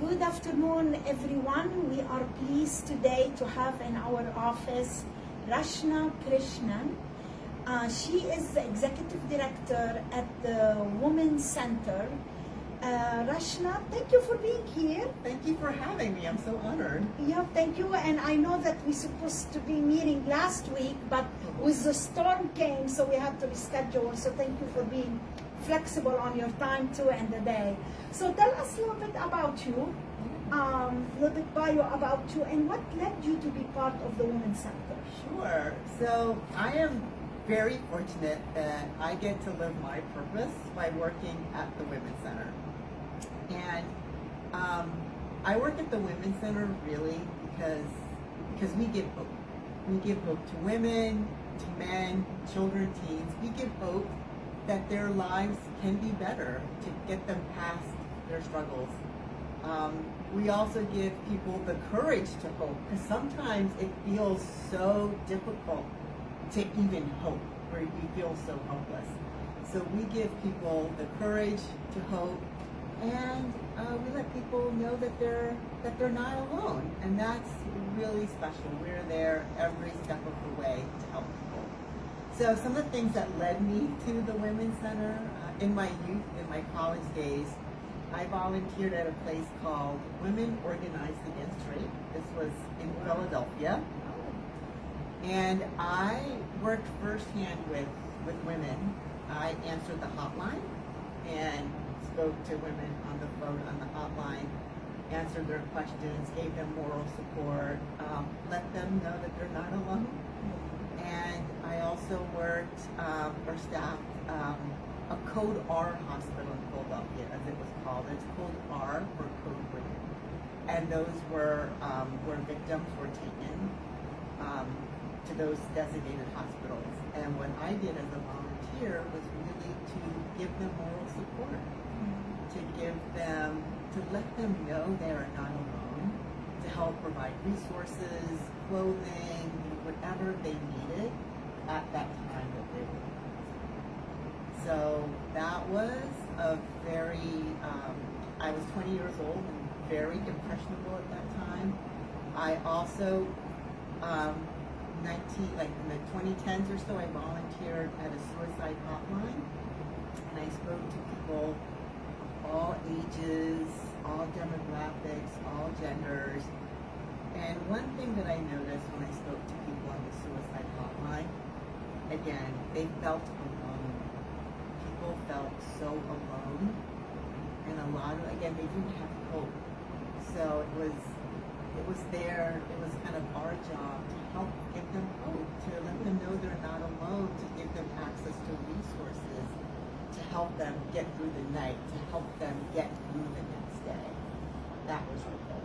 Good afternoon, everyone. We are pleased today to have in our office Rachna Krishnan. She is the executive director at the Women's Center. Rachna, thank you for being here. Thank you for having me. I'm so honored. Yeah, thank you. And I know that we supposed to be meeting last week, but with the storm came, so we had to reschedule. So thank you for being flexible on your time too and the day. So tell us a little bit about you, a little bit bio about you, and what led you to be part of the Women's Center. Sure. So I am very fortunate that I get to live my purpose by working at the Women's Center. And I work at the Women's Center really because we give hope. We give hope to women, to men, children, teens. We give hope that their lives can be better, to get them past their struggles. We also give people the courage to hope, because sometimes it feels so difficult to even hope, where we feel so hopeless. So we give people the courage to hope, and we let people know that they're not alone, and that's really special. We're there every step of the way to help people. So some of the things that led me to the Women's Center, in my youth, in my college days, I volunteered at a place called Women Organized Against Rape. This was in Philadelphia. And I worked firsthand with women. I answered the hotline and spoke to women on the phone, on the hotline, answered their questions, gave them moral support, let them know that they're not alone. And I also worked or staffed a Code R hospital in Philadelphia, as it was called. It's Code R for Code Women. And those were where victims were taken to those designated hospitals. And what I did as a volunteer was really to give them moral support, to let them know they are not alone, to help provide resources, clothing, whatever they needed at that time that they were lost. So that was a very, I was 20 years old and very impressionable at that time. I also, in the 2010s or so, I volunteered at a suicide hotline, and I spoke to people of all ages, all demographics, all genders. And one thing that I noticed when I spoke to people on the suicide hotline, again, they felt alone. People felt so alone, and a lot of, again, they didn't have hope. So it was kind of our job to help give them hope, to let them know they're not alone, to give them access to resources, to help them get through the night, to help them get through the next day. That was our goal.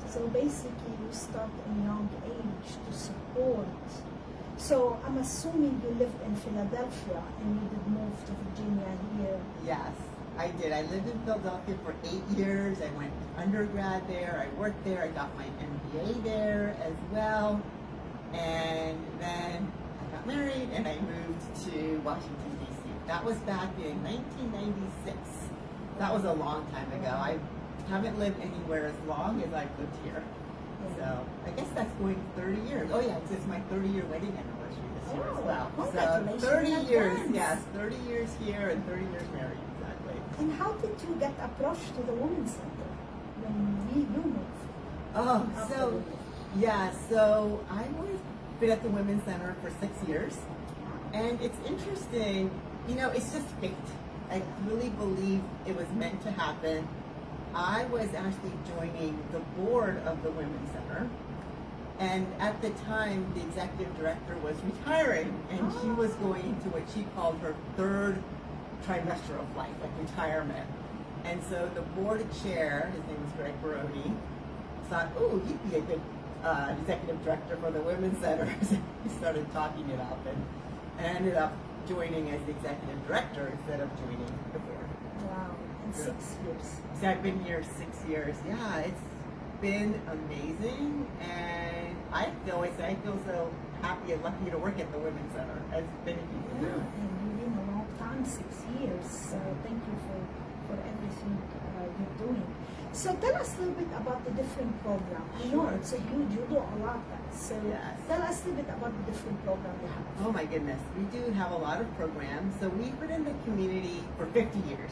So basically, you start in young age to support. So I'm assuming you lived in Philadelphia and you did move to Virginia here. Yes, I did. I lived in Philadelphia for 8 years. I went undergrad there. I worked there. I got my MBA there as well. And then I got married and I moved to Washington, D.C. That was back in 1996. That was a long time ago. I haven't lived anywhere as long as I've lived here. So I guess that's going 30 years. Oh yeah, it's my 30-year wedding anniversary this year as well. Congratulations. So 30 years, yes, 30 years here and 30 years married, exactly. And how did you get approached to the Women's Center when you moved? Oh, so I've been at the Women's Center for 6 years. And it's interesting, it's just fate. I really believe it was meant to happen. I was actually joining the board of the Women's Center, and at the time the executive director was retiring, and she was going into what she called her third trimester of life, like retirement. And so the board chair, his name was Greg Baroni, thought, oh, you'd be a good executive director for the Women's Center. He started talking it up, and I ended up joining as the executive director instead of joining the board. Wow, in 6 years. So I've been here 6 years. Yeah, it's been amazing, and I feel so happy and lucky to work at the Women's Center, as many people do. And you've been a long time, 6 years. So thank you for everything you do. So tell us a little bit about the different programs. I know Sure. it's a huge, you do a lot. So Yes. tell us a little bit about the different programs you have. Oh my goodness, we do have a lot of programs. So we've been in the community for 50 years.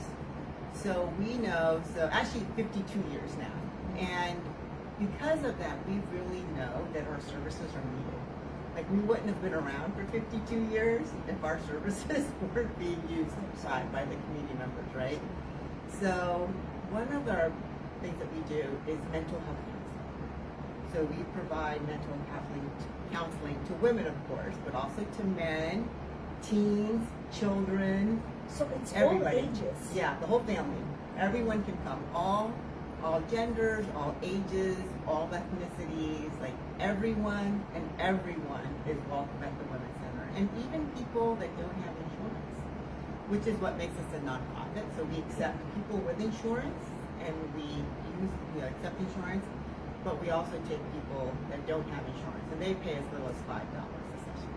So we know, so actually 52 years now. And because of that, we really know that our services are needed. Like we wouldn't have been around for 52 years if our services weren't being used by the community members, right? So one of our things that we do is mental health counseling. So we provide mental counseling to women, of course, but also to men, teens, children, So it's everybody. all ages. Yeah, the whole family. Everyone can come. All genders, all ages, all ethnicities. Like everyone is welcome at the Women's Center, and even people that don't have insurance, which is what makes us a nonprofit. So we accept people with insurance, and we accept insurance, but we also take people that don't have insurance, and they pay as little as $5 a session.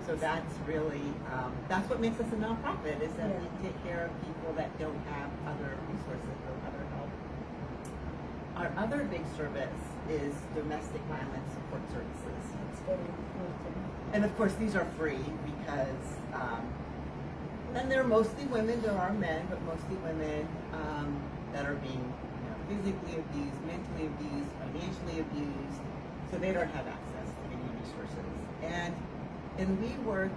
So that's really, that's what makes us a nonprofit, is that we take care of people that don't have other resources or other help. Our other big service is domestic violence support services. It's very important. And of course, these are free because, and they're mostly women. There are men, but mostly women that are being physically abused, mentally abused, financially abused, so they don't have access to any resources. And we work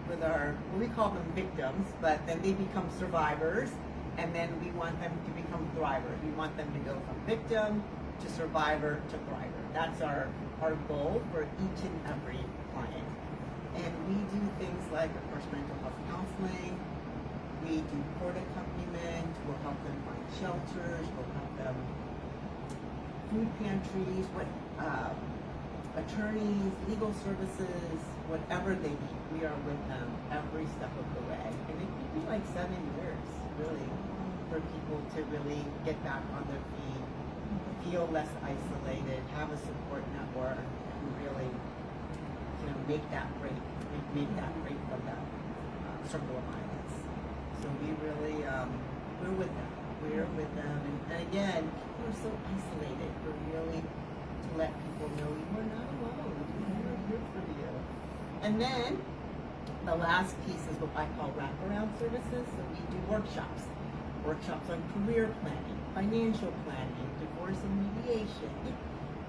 with our, well, we call them victims, but then they become survivors, and then we want them to become thrivers. We want them to go from victim to survivor to thriver. That's our goal for each and every client. And we do things like, of course, mental health counseling. We do court accompaniment. We'll help them find shelters. We'll help them food pantries, attorneys, legal services, whatever they need. We are with them every step of the way. And it could be like 7 years, really, for people to really get back on their feet, feel less isolated, have a support network, and really, make that break from that circle of violence. So we really, we're with them. We're with them, and again, people are so isolated. We're really to let people know you are not alone. We're here for you. And then the last piece is what I call wraparound services. So we do workshops on career planning, financial planning, divorce and mediation.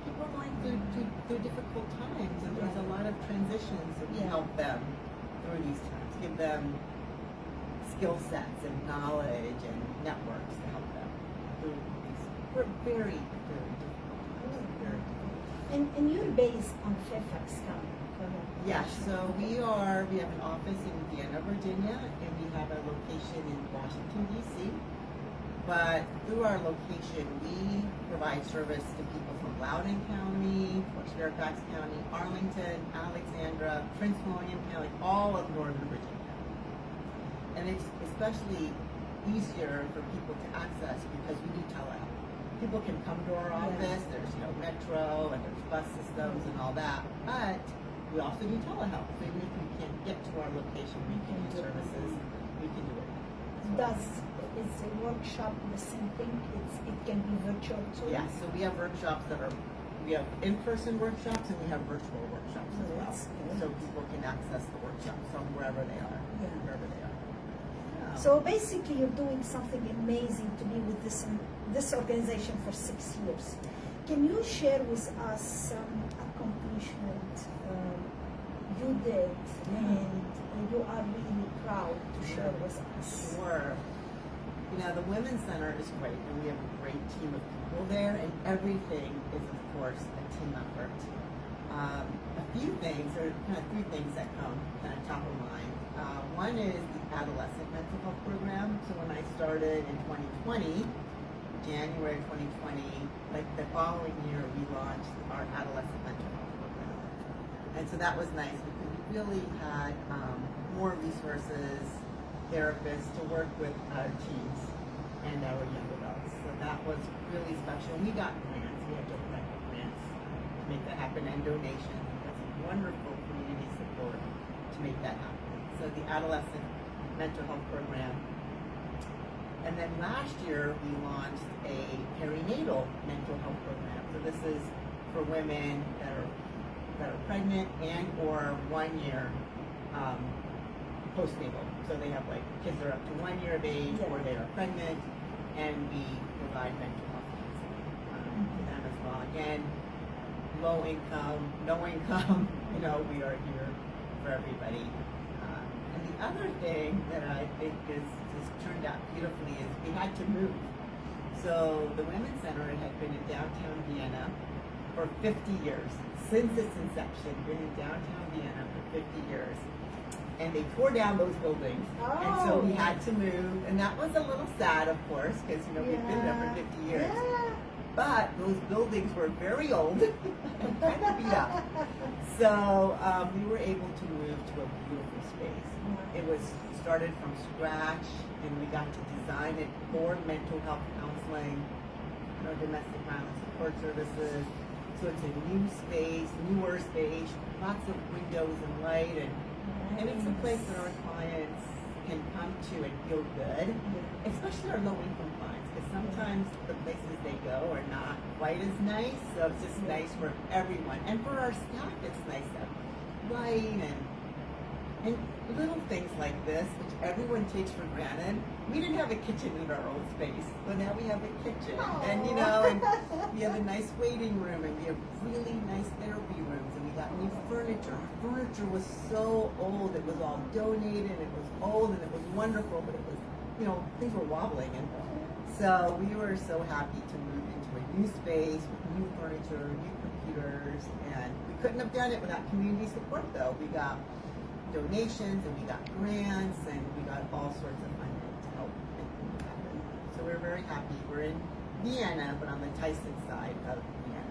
People are going through difficult times, and there's a lot of transitions, so we help them through these times, give them skill sets and knowledge and networks to help them through these very, very difficult times. And you're based on Fairfax County, correct? Yeah, so we have an office in Vienna, Virginia, and we have a location in Washington, D.C. But through our location, we provide service to people from Loudoun County, Fairfax County, Arlington, Alexandra, Prince William County, all of Northern Virginia. And it's especially easier for people to access because we do telehealth. People can come to our office, there's metro, and there's bus systems and all that, but we also do telehealth. So even if you can't get to our location, we can do services, we can do it. Is a workshop the same thing? It can be virtual too? Yeah, so we have workshops we have in-person workshops and we have virtual workshops as well. So people can access the workshops from wherever they are. Yeah. So basically you're doing something amazing to be with this organization for 6 years. Can you share with us some accomplishment you did and you are really proud to share with us? Sure. The Women's Center is great, and we have a great team of people there, and everything is, of course, a team effort. A few things, or kind of three things that come kind of top of mind. One is the adolescent mental health program. So when I started in 2020, January 2020, like the following year, we launched our adolescent mental health program. And so that was nice because we really had more resources, therapists to work with our teens and our young adults. So that was really special. We got grants. We had to apply for grants to make that happen, and donations. That's wonderful community support to make that happen. So the adolescent mental health program. And then last year we launched a perinatal mental health program. So this is for women that are pregnant and or 1 year postnatal. So they have like kids that are up to 1 year of age or they are pregnant, and we provide mental health counseling to them as well. Again, low income, no income, we are here for everybody. And the other thing that I think is just turned out beautifully is we had to move. So the Women's Center had been in downtown Vienna for 50 years. Since its inception, been in downtown Vienna for 50 years. And they tore down those buildings. And so we had to move. And that was a little sad, of course, because we've been there for 50 years. Yeah. But those buildings were very old and kind of beat up. So we were able to move to a beautiful space. It was started from scratch, and we got to design it for mental health counseling, domestic violence support services. So it's a new space, newer space, lots of windows and light, and it's a place that our clients can come to and feel good, especially our low-income clients, because sometimes the places they go are not quite as nice, so it's just nice for everyone. And for our staff, it's nice to have light and little things like this, which everyone takes for granted. We didn't have a kitchen in our old space, but now we have a kitchen. And and we have a nice waiting room, and we have really nice therapy rooms, and we got new furniture. Our furniture was so old, it was all donated, it was old, and it was wonderful, but it was, things were wobbling. And so we were so happy to move into a new space with new furniture, new computers, and we couldn't have done it without community support, though. We got donations, and we got grants, and we got all sorts of funding to help make things happen. So we're very happy. We're in Vienna, but on the Tyson side of Vienna.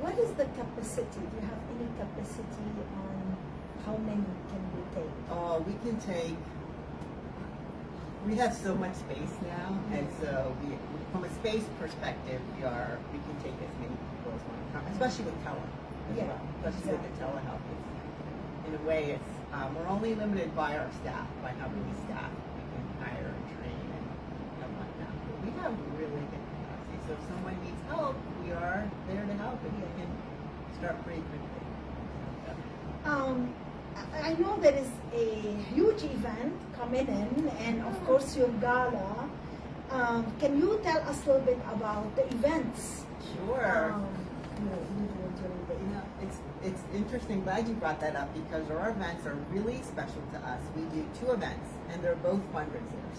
What is the capacity? Do you have any capacity on how many can we take? We can take. We have so much space now, and so from a space perspective, we can take as many people as want to come, especially with especially with the telehealth. In a way, it's we're only limited by our staff, by how many staff we can hire and train and whatnot. But we have really good capacity. So if someone needs help, we are there to help, and we can start pretty quickly. I know there is a huge event coming in, and of course your gala. Can you tell us a little bit about the events? Sure. You do during the event. It's interesting. Glad you brought that up, because our events are really special to us. We do 2 events, and they're both fundraisers.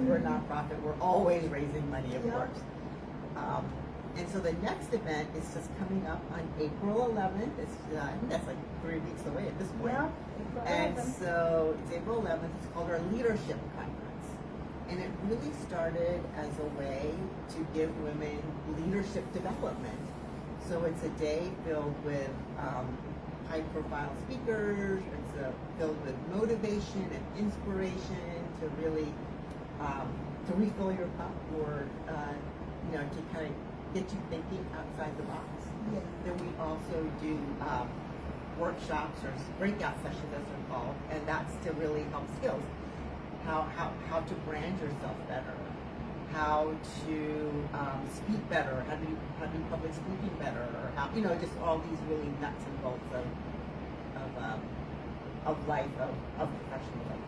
We're a nonprofit. We're always raising money, of course. And so the next event is just coming up on April 11th. I think that's like 3 weeks away at this point. Yeah, and so it's April 11th. It's called our Leadership Conference. And it really started as a way to give women leadership development. So it's a day filled with high-profile speakers. It's filled with motivation and inspiration to really to refill your cup, or to kind of get you thinking outside the box. Yeah. Then we also do workshops or breakout sessions, as they're called, and that's to really help skills. How to brand yourself better, how to speak better, how to do public speaking better, or how, just all these really nuts and bolts of life, of professional life.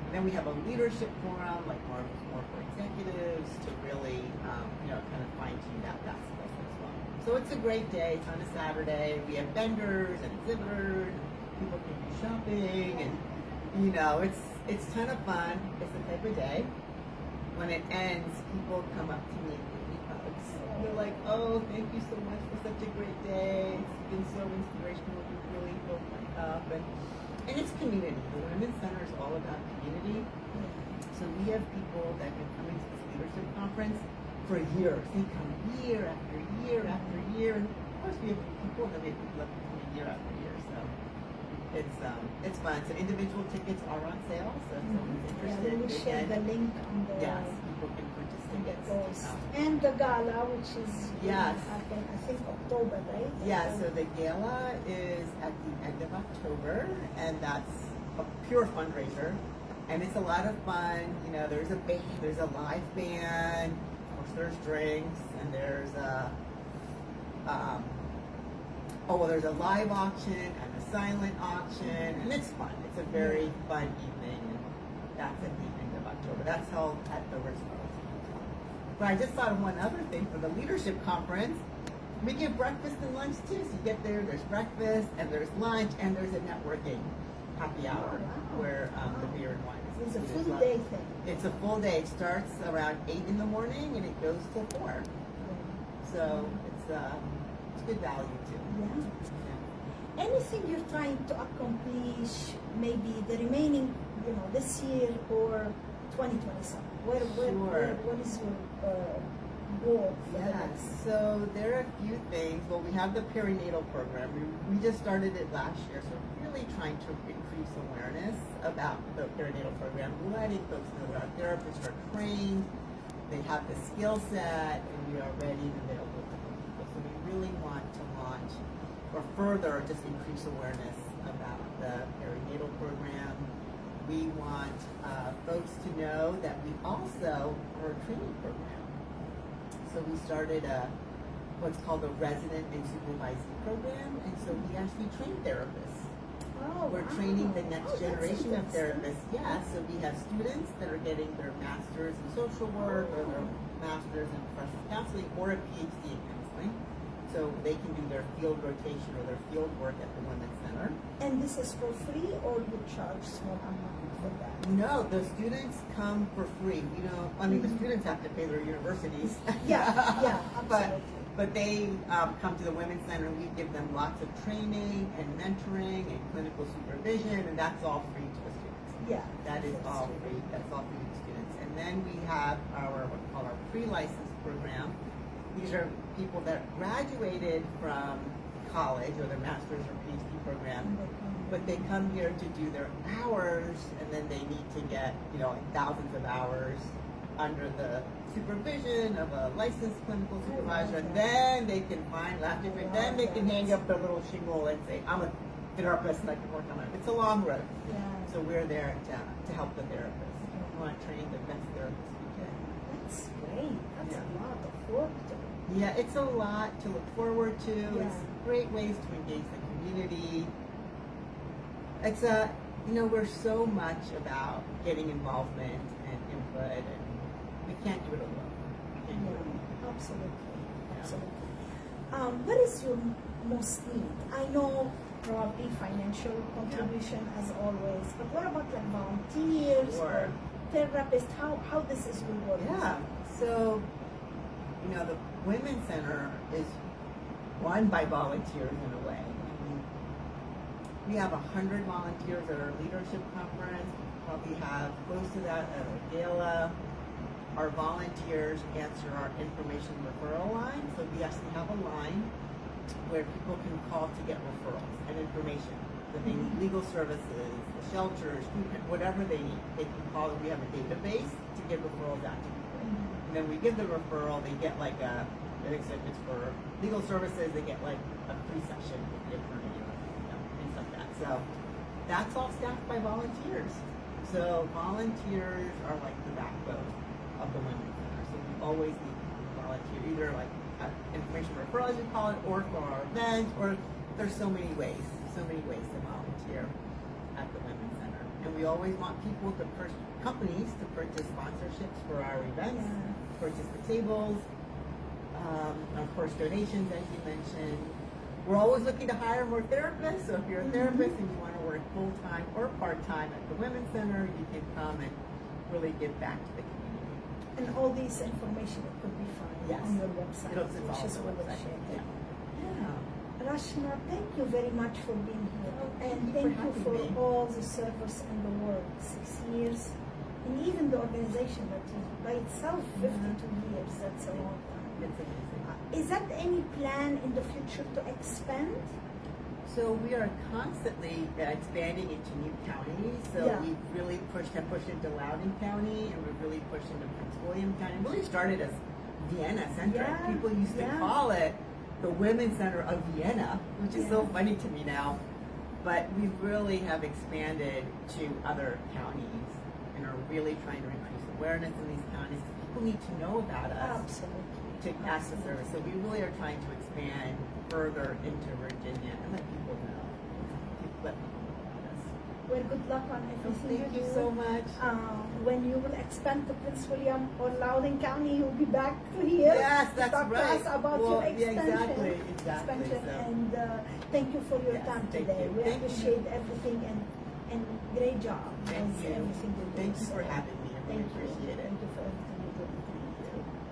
And then we have a leadership forum, like more for executives, to really kind of fine tune that skill as well. So it's a great day. It's on a Saturday. We have vendors and exhibitors, and people can do shopping, and it's ton of fun. It's the type of day. When it ends, people come up to me and give me hugs. They're like, "Oh, thank you so much for such a great day. It's been so inspirational. You really filled my cup." And it's community. The Women's Center is all about community. So we have people that have been coming to this leadership conference for years. They come year after year after year. And of course we have people that we have people that come year after year. So it's fun. So individual tickets are on sale. So if someone's interested, we will share the link on the people can purchase tickets. And the gala, which is happen, I think October, right? Yeah, so the gala is at the end of October, and that's a pure fundraiser. And it's a lot of fun. You know, there's a live band, of course there's drinks, and there's there's a live auction and a silent auction, and it's fun. It's a very fun evening, and that's at the end of October. That's held at the Rachna. But I just thought of one other thing for the leadership conference. We give breakfast and lunch too. So you get there's breakfast and there's lunch and there's a networking happy hour where the beer and wine is. It's a full day thing. It's a full day. It starts around 8 in the morning and it goes till 4. So it's good value too. Yeah. Anything you're trying to accomplish, maybe the remaining, this year or 2027? What is your goal for that? So there are a few things. Well, we have the perinatal program. We just started it last year, so we're really trying to increase awareness about the perinatal program, letting folks know that our therapists are trained, they have the skill set, and we are ready and available to people. So we really want to launch or further just increase awareness about the perinatal program. We want folks to know that we also are a training program. So we started what's called a resident and supervising program, and so we actually train therapists. We're training the next generation of therapists. Yeah, so we have students that are getting their master's in social work or their master's in professional counseling or a PhD in counseling. So they can do their field rotation or their field work at the Women's Center. And this is for free, or you charge small amount for that? No, the students come for free. The students have to pay their universities. Yeah, absolutely. But they come to the Women's Center, and we give them lots of training and mentoring and clinical supervision, and that's all free to the students. Yeah. That is all free. That's all free to the students. And then we have what's called our pre-license program. These are people that graduated from college or their master's or PhD program, but they come here to do their hours, and then they need to get thousands of hours under the supervision of a licensed clinical supervisor, and then they can find laughter. Then they can hang up their little shingle and say, "I'm a therapist and I can work on it." It's a long road, so we're there to help the therapists. We want to train the best therapists we can. That's great. That's a lot of work to do. Yeah, it's a lot to look forward to. It's great ways to engage the community. It's we're so much about getting involvement and input, and we can't do it alone. Absolutely. What is your most need? I know probably financial contribution as always, but what about like volunteers or therapists? How this is will work? Yeah. So the Women's Center is run by volunteers in a way. We have 100 volunteers at our leadership conference. We probably have close to that at our gala. Our volunteers answer our information referral line. So we actually have a line where people can call to get referrals and information. If they need legal services, the shelters, whatever they need, they can call, and we have a database to give referrals out to people. And then we give the referral, they get like if it's for legal services, they get like a free session with the attorney, things like that. So that's all staffed by volunteers. So volunteers are like the backbone of the Women's Center. So we always need volunteer, either like information referral as we call it, or for our events, or there's so many ways to volunteer at the Women's Center. And we always want people to companies to purchase sponsorships for our events, purchase the tables, of course donations as you mentioned. We're always looking to hire more therapists, so if you're a therapist and you want to work full-time or part-time at the Women's Center, you can come and really give back to the community. And all these information could be found on your website, which is really appreciated. Rachna, thank you very much for being here, and thank you for all the service and the work. 6 years, and even the organization that is by itself 52 years. That's a long time. It's amazing. Is that any plan in the future to expand? So we are constantly expanding into new counties. So we've really pushed into Loudoun County, and we've really pushed into Prince William County. It really started as Vienna centric. People used to call it the Women's Center of Vienna, which is so funny to me now. But we really have expanded to other counties. and are really trying to increase awareness in these counties. People need to know about us Absolutely. to access service. So we really are trying to expand further into Virginia and let people know. Let people know about us. Well, good luck on everything Thank you you do. so much. When you will expand to Prince William or Loudoun County, you'll be back to here. Yes, to that's talk right. to us about Well, your yeah, extension. exactly. So. And thank you for your Yes, time thank today. you. We Thank you. appreciate everything and great job. Thank with you. Everything you do. Thank you for So, having me. I really thank you. appreciate it. Thank you for everything.